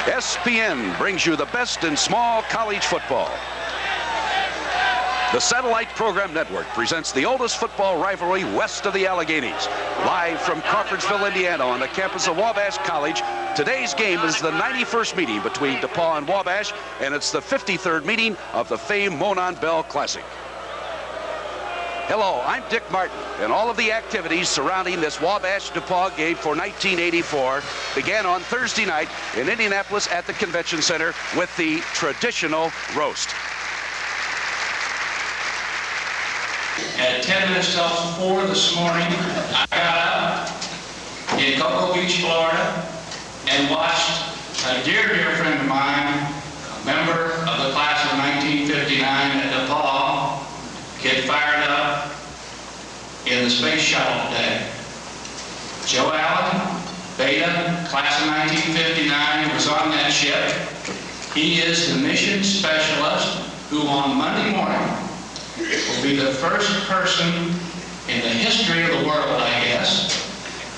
SPN brings you the best in small college football. The Satellite Program Network presents the oldest football rivalry west of the Alleghenies. Live from Crawfordsville, Indiana on the campus of Wabash College, today's game is the 91st meeting between DePauw and Wabash, and it's the 53rd meeting of the famed Monon Bell Classic. Hello, I'm Dick Martin, and all of the activities surrounding this Wabash-DePauw game for 1984 began on Thursday night in Indianapolis at the Convention Center with the traditional roast. At 10 minutes till 4 this morning, I got up in Cocoa Beach, Florida, and watched a dear friend of mine, a member of the class of 1959 at DePauw, get fired up in the space shuttle today. Joe Allen, Beta, class of 1959, was on that ship. He is the mission specialist who on Monday morning will be the first person in the history of the world, I guess,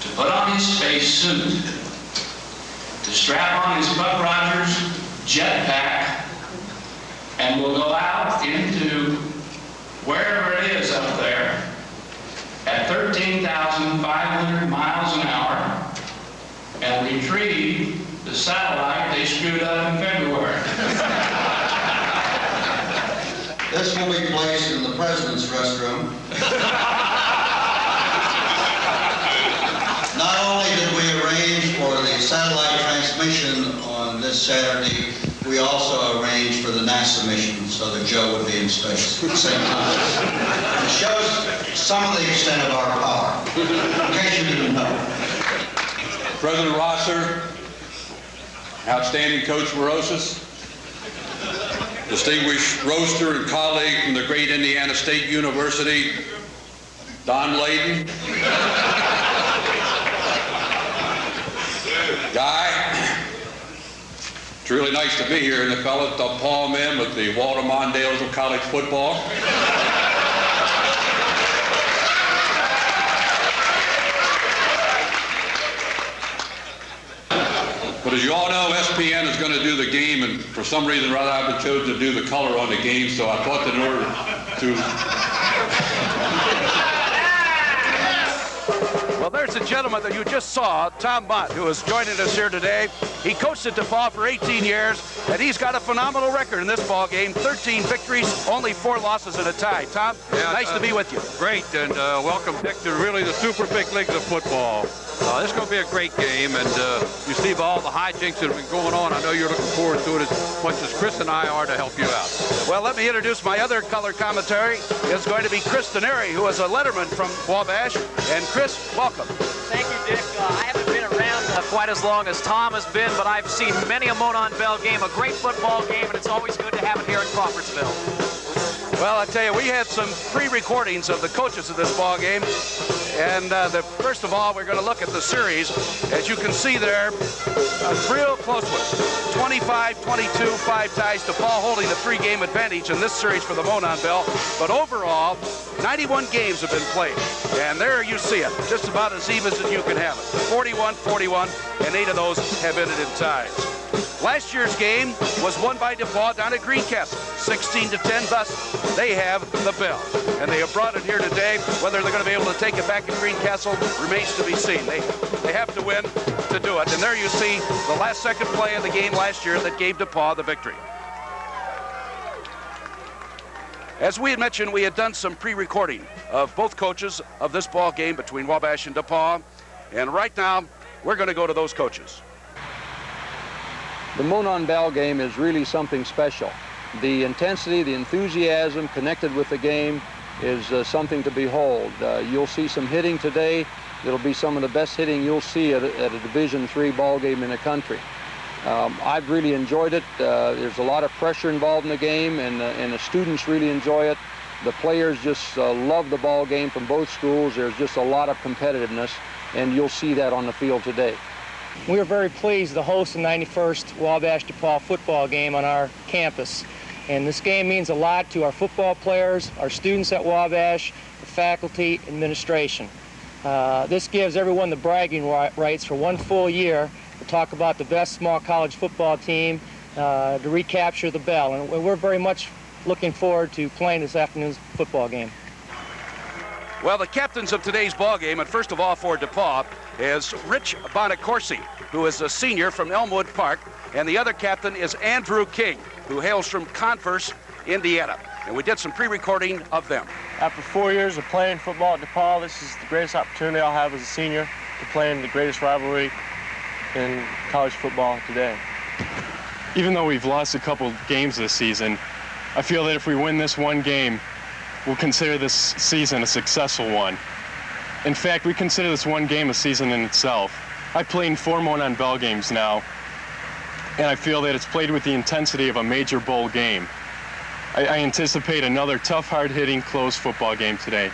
to put on his space suit, to strap on his Buck Rogers jetpack, and will go out into wherever it is up there at 13,500 miles an hour and retrieve the satellite they screwed up in February. This will be placed in the president's restroom. Not only did we arrange for the satellite transmission on this Saturday, we also arranged for the NASA mission so that Joe would be in space at the same time. It shows some of the extent of our power, in case you didn't know. President Rosser, outstanding Coach Mourouzis, distinguished roaster and colleague from the great Indiana State University, Don Layden. Guy, it's really nice to be here, and the fellow DePauw men with the Walter Mondales of college football. But as you all know, SPN is going to do the game, and for some reason or other, I've been chosen to do the color on the game, so I thought that in order to... Well, there's a gentleman that you just saw, Tom Mont, who is joining us here today. He coached at DePauw for 18 years, and he's got a phenomenal record in this ball game. 13 victories, only 4 losses and a tie. Tom, nice to be with you. Great, and welcome, Dick, to really the super big leagues of football. This is going to be a great game, and you see all the hijinks that have been going on. I know you're looking forward to it as much as Chris and I are to help you out. Well, let me introduce my other color commentary. It's going to be Chris Denari, who is a letterman from Wabash. And Chris, welcome. Thank you, Dick. I haven't been around quite as long as Tom has been, but I've seen many a Monon Bell game, a great football game, and it's always good to have it here in Crawfordsville. Well, I tell you, we had some pre-recordings of the coaches of this ball game. And first of all, we're going to look at the series. As you can see there, a real close one. 25-22, 5 ties. DePauw holding the 3-game advantage in this series for the Monon Bell. But overall, 91 games have been played. And there you see it, just about as even as you can have it. 41-41, and 8 of those have ended in ties. Last year's game was won by DePauw down at Greencastle, 16-10. Thus, they have the bell, and they have brought it here today. Whether they're going to be able to take it back at Greencastle remains to be seen. They have to win to do it. And there you see the last second play of the game last year that gave DePauw the victory. As we had mentioned, we had done some pre-recording of both coaches of this ball game between Wabash and DePauw, and right now we're going to go to those coaches. The Monon Bell game is really something special. The intensity, the enthusiasm connected with the game is something to behold. You'll see some hitting today. It'll be some of the best hitting you'll see at a Division III ball game in the country. I've really enjoyed it. There's a lot of pressure involved in the game, and the students really enjoy it. The players just love the ball game from both schools. There's just a lot of competitiveness, and you'll see that on the field today. We are very pleased to host the 91st Wabash-DePauw football game on our campus. And this game means a lot to our football players, our students at Wabash, the faculty, administration. This gives everyone the bragging rights for one full year to talk about the best small college football team, to recapture the bell. And we're very much looking forward to playing this afternoon's football game. Well, the captains of today's ball game, and first of all for DePauw, is Rich Bonacorsi, who is a senior from Elmwood Park, and the other captain is Andrew King, who hails from Converse, Indiana. And we did some pre-recording of them. After 4 years of playing football at DePauw, this is the greatest opportunity I'll have as a senior to play in the greatest rivalry in college football today. Even though we've lost a couple games this season, I feel that if we win this one game, we'll consider this season a successful one. In fact, we consider this one game a season in itself. I've played in 4 Monon Bell games now, and I feel that it's played with the intensity of a major bowl game. I anticipate another tough, hard-hitting, close football game today.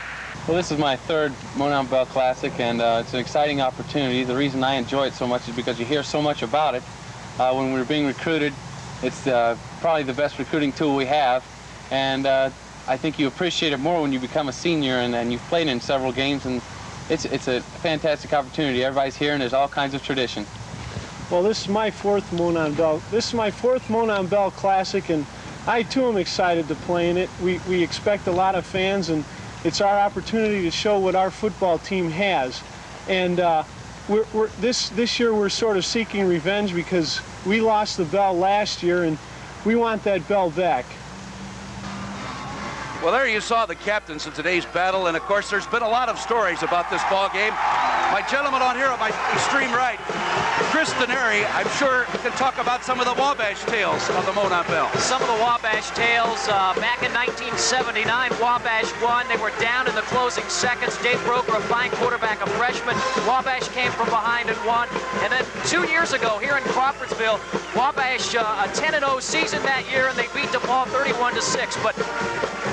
Well, this is my 3rd Monon Bell Classic, and it's an exciting opportunity. The reason I enjoy it so much is because you hear so much about it. When we're being recruited, it's probably the best recruiting tool we have, and I think you appreciate it more when you become a senior and you've played in several games, and it's a fantastic opportunity. Everybody's here, and there's all kinds of tradition. Well, this is my 4th Monon Bell. This is my 4th Monon Bell Classic, and I too am excited to play in it. We expect a lot of fans, and it's our opportunity to show what our football team has. And this year we're sort of seeking revenge because we lost the bell last year, and we want that bell back. Well, there you saw the captains in today's battle, and of course there's been a lot of stories about this ball game. My gentleman on here on my extreme right, Chris Denari, I'm sure can talk about some of the Wabash tales of the Monon Bell. Some of the Wabash tales. Back in 1979, Wabash won. They were down in the closing seconds. Dave Broker, a fine quarterback, a freshman. Wabash came from behind and won. And then 2 years ago here in Crawfordsville, Wabash a 10-0 season that year, and they beat DePauw 31-6. But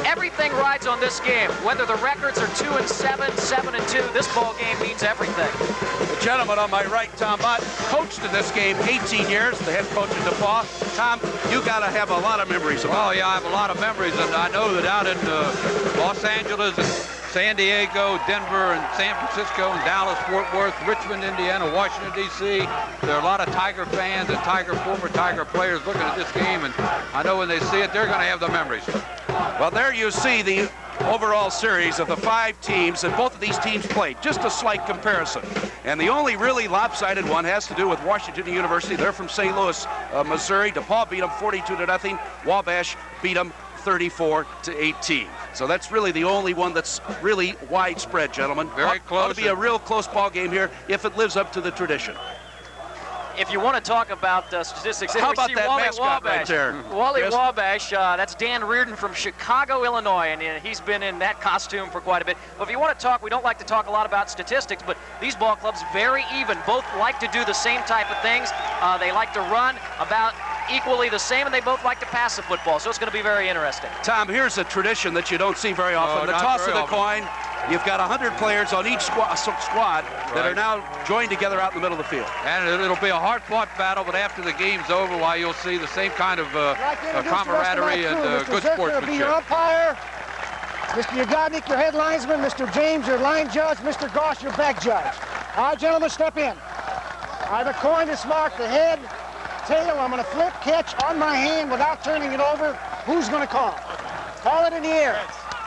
everything rides on this game. Whether the records are 2-7, 7-2, this ball game means everything. The gentleman on my right, Tom Mont, coached in this game 18 years, the head coach of DePauw. Tom, you got to have a lot of memories of it. Oh, yeah, I have a lot of memories, and I know that out in Los Angeles and San Diego, Denver, and San Francisco, and Dallas, Fort Worth, Richmond, Indiana, Washington, D.C., there are a lot of Tiger fans and former Tiger players looking at this game, and I know when they see it, they're going to have the memories. Well, there you see the overall series of the 5 teams that both of these teams played. Just a slight comparison. And the only really lopsided one has to do with Washington University. They're from St. Louis, Missouri. DePauw beat them 42-0. Wabash beat them 34-18. So that's really the only one that's really widespread, gentlemen. Very close. Ought to be a real close ball game here if it lives up to the tradition. If you want to talk about statistics, how about that Wally mascot Wabash. right there? Wally Yes. Wabash, that's Dan Reardon from Chicago, Illinois, and he's been in that costume for quite a bit. But if you want to talk, we don't like to talk a lot about statistics, but these ball clubs very even. Both like to do the same type of things. They like to run about equally the same, and they both like to pass the football, so it's going to be very interesting. Tom, here's a tradition that you don't see very often. The toss of the coin. You've got 100 players on each squad that are now joined together out in the middle of the field. And it'll be a hard-fought battle, but after the game's over, why you'll see the same kind of camaraderie and good sportsmanship. Be your umpire. Mr. Yagodnik, your head linesman. Mr. James, your line judge. Mr. Goss, your back judge. All right, gentlemen, step in. All right, the coin is marked the head, tail. I'm going to flip, catch on my hand without turning it over. Who's going to call? Call it in the air.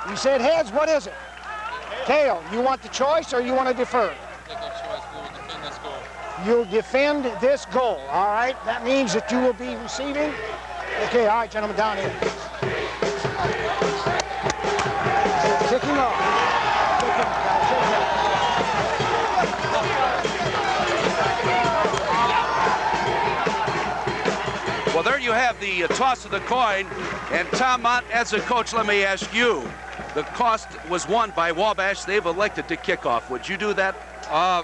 You said heads. What is it? Tail. You want the choice or you want to defer? You'll defend this goal. All right. That means that you will be receiving. Okay. All right, gentlemen, down here. Kicking off. Well, there you have the toss of the coin. And Tom Mont, as a coach, let me ask you. The cost was won by Wabash. They've elected to kick off. Would you do that?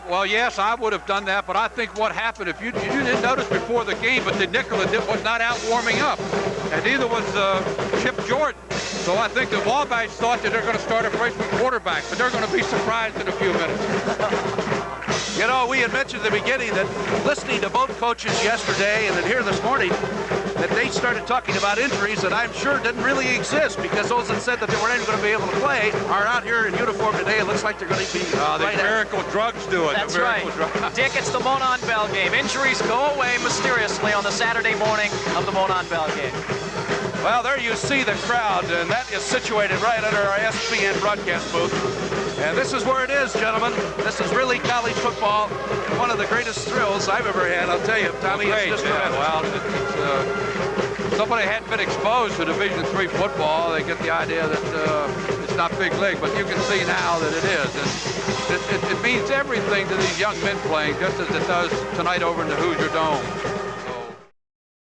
Well, yes, I would have done that, but I think what happened, if you didn't notice before the game, but the Nicola was not out warming up, and neither was Chip Jordan. So I think the Wabash thought that they're going to start a freshman quarterback, but they're going to be surprised in a few minutes. You know, we had mentioned at the beginning that listening to both coaches yesterday and then here this morning, that they started talking about injuries that I'm sure didn't really exist, because those that said that they weren't even going to be able to play are out here in uniform today. It looks like they're going to be the miracle drugs do it. That's right. Dick, it's the Monon Bell game. Injuries go away mysteriously on the Saturday morning of the Monon Bell game. Well, there you see the crowd, and that is situated right under our SPN broadcast booth. And this is where it is, gentlemen. This is really college football, and one of the greatest thrills I've ever had. I'll tell you, Tommy, it's just tremendous. Well, somebody hadn't been exposed to Division III football. They get the idea that it's not big league, but you can see now that it is. And it means everything to these young men playing, just as it does tonight over in the Hoosier Dome.